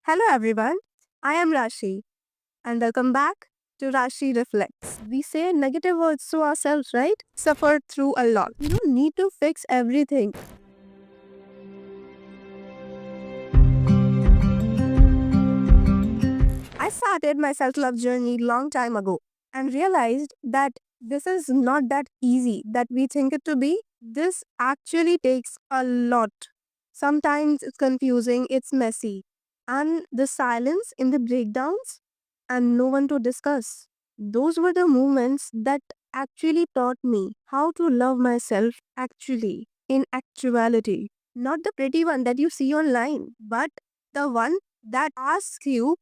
Hello everyone, I am Rashi and welcome back to Rashi Reflects. We say negative words to ourselves, right? Suffered through a lot. You don't need to fix everything. I started my self-love journey long time ago and realized that this is not that easy that we think it to be. This actually takes a lot. Sometimes it's confusing, it's messy. And the silence in the breakdowns and no one to discuss. Those were the moments that actually taught me how to love myself actually, in actuality. Not the pretty one that you see online, but the one that asks you,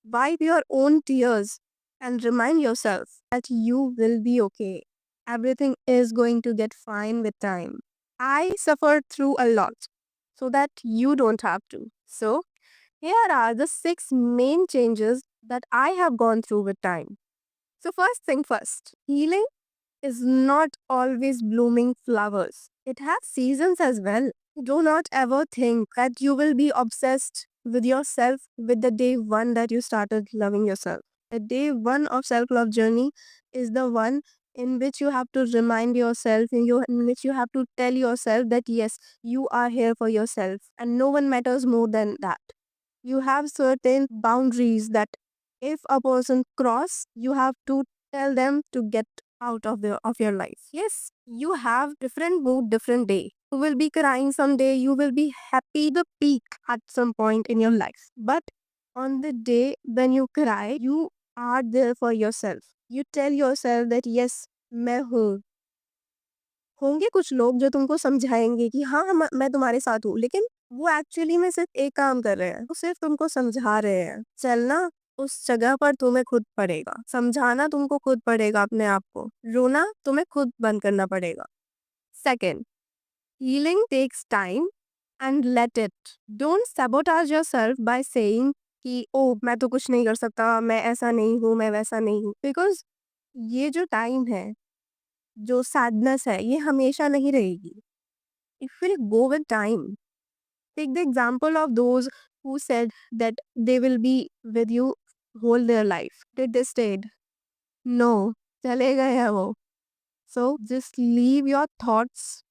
wipe your own tears and remind yourself that you will be okay. Everything is going to get fine with time. I suffered through a lot so that you don't have to. So, here are the six main changes that I have gone through with time. So, first thing first, healing is not always blooming flowers, it has seasons as well. Do not ever think that you will be obsessed with yourself with the day one that you started loving yourself. The day one of self love journey is the one in which you have to remind yourself, in which you have to tell yourself that yes, you are here for yourself and no one matters more than that. You have certain boundaries that if a person cross, you have to tell them to get out of your life. Yes, you have different mood, different day. You will be crying someday, you will be happy the peak at some point in your life. But on the day when you cry, you are there for yourself. You tell yourself that yes, मैं हूँ. होंगे कुछ लोग जो तुमको समझाएंगे कि हाँ मैं तुम्हारे साथ हूँ, लेकिन वो एक्चुअली में सिर्फ एक काम कर रहे हैं, वो सिर्फ तुमको समझा रहे हैं. चलना उस जगह पर तुम्हें खुद पड़ेगा, समझाना तुमको खुद पड़ेगा, अपने आप को रोना तुम्हें खुद बंद करना पड़ेगा. Second, healing takes time and let it. Don't sabotage yourself by saying कि ओ मैं तो कुछ नहीं कर सकता, मैं ऐसा नहीं हूँ, मैं वैसा नहीं हूँ. बिकॉज ये जो टाइम है, जो सैडनेस है, ये हमेशा नहीं रहेगी. It will go with time. Take the example of those who said that they will be with you whole their life. Did they stayed? No. चले गए हैं वो. So just leave your thoughts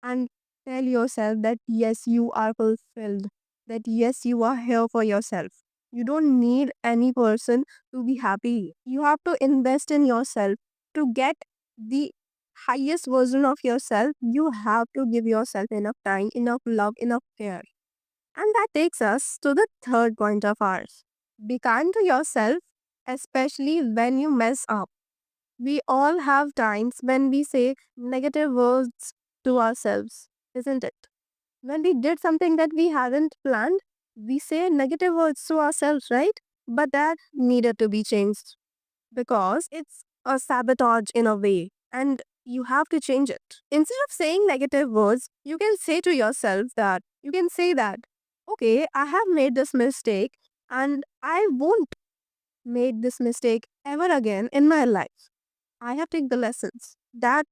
and tell yourself that yes, you are fulfilled. That yes, you are here for yourself. You don't need any person to be happy. You have to invest in yourself to get the highest version of yourself. You have to give yourself enough time, enough love, enough care. And that takes us to the third point of ours. Be kind to yourself, especially when you mess up. We all have times when we say negative words to ourselves, isn't it? When we did something that we hadn't planned, we say negative words to ourselves, right? But that needed to be changed because it's a sabotage in a way and you have to change it. Instead of saying negative words, you can say to yourself that, okay, I have made this mistake and I won't make this mistake ever again in my life. I have taken the lessons that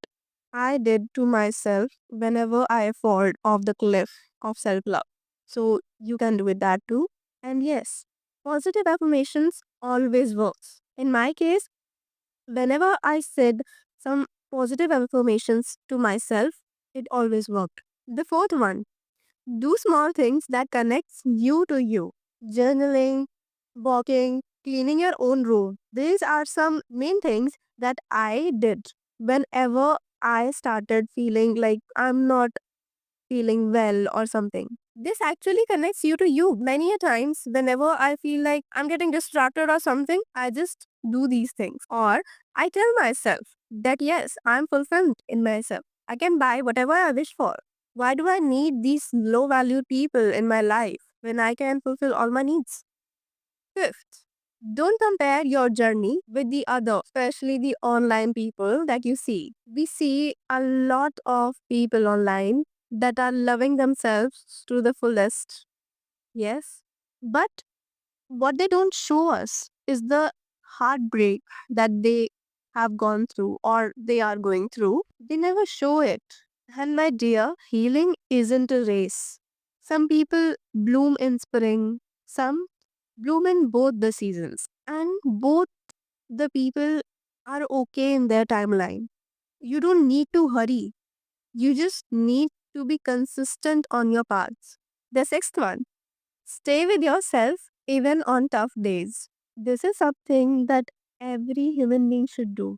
I did to myself whenever I fall off the cliff of self love. So you can do it that too. And yes, positive affirmations always works. In my case, whenever I said some positive affirmations to myself, it always worked. The fourth one, do small things that connects you to you. Journaling, walking, cleaning your own room. These are some main things that I did whenever I started feeling like I'm not feeling well or something. This actually connects you to you. Many a times, whenever I feel like I'm getting distracted or something, I just do these things. Or I tell myself that yes, I'm fulfilled in myself. I can buy whatever I wish for. Why do I need these low valued people in my life when I can fulfill all my needs? Fifth, don't compare your journey with the other, especially the online people that you see. We see a lot of people online that are loving themselves to the fullest. Yes. But what they don't show us is the heartbreak that they have gone through or they are going through. They never show it. And my dear, healing isn't a race. Some people bloom in spring, Some bloom in both the seasons, and both the people are okay in their timeline. You don't need to hurry. You just need to be consistent on your paths. The sixth one, stay with yourself even on tough days. This is something that every human being should do.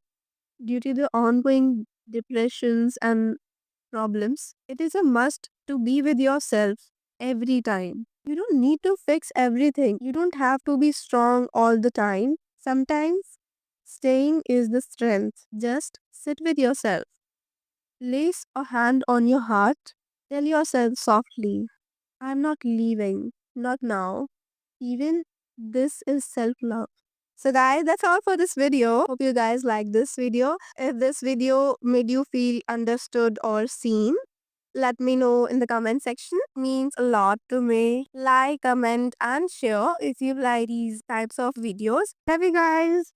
Due to the ongoing depressions and problems, it is a must to be with yourself every time. You don't need to fix everything. You don't have to be strong all the time. Sometimes staying is the strength. Just sit with yourself. Place a hand on your heart. Tell yourself softly, I'm not leaving. Not now. Even this is self love. So, guys, that's all for this video. Hope you guys like this video. If this video made you feel understood or seen, let me know in the comment section. Means a lot to me. Like, comment, and share if you like these types of videos. Love you guys.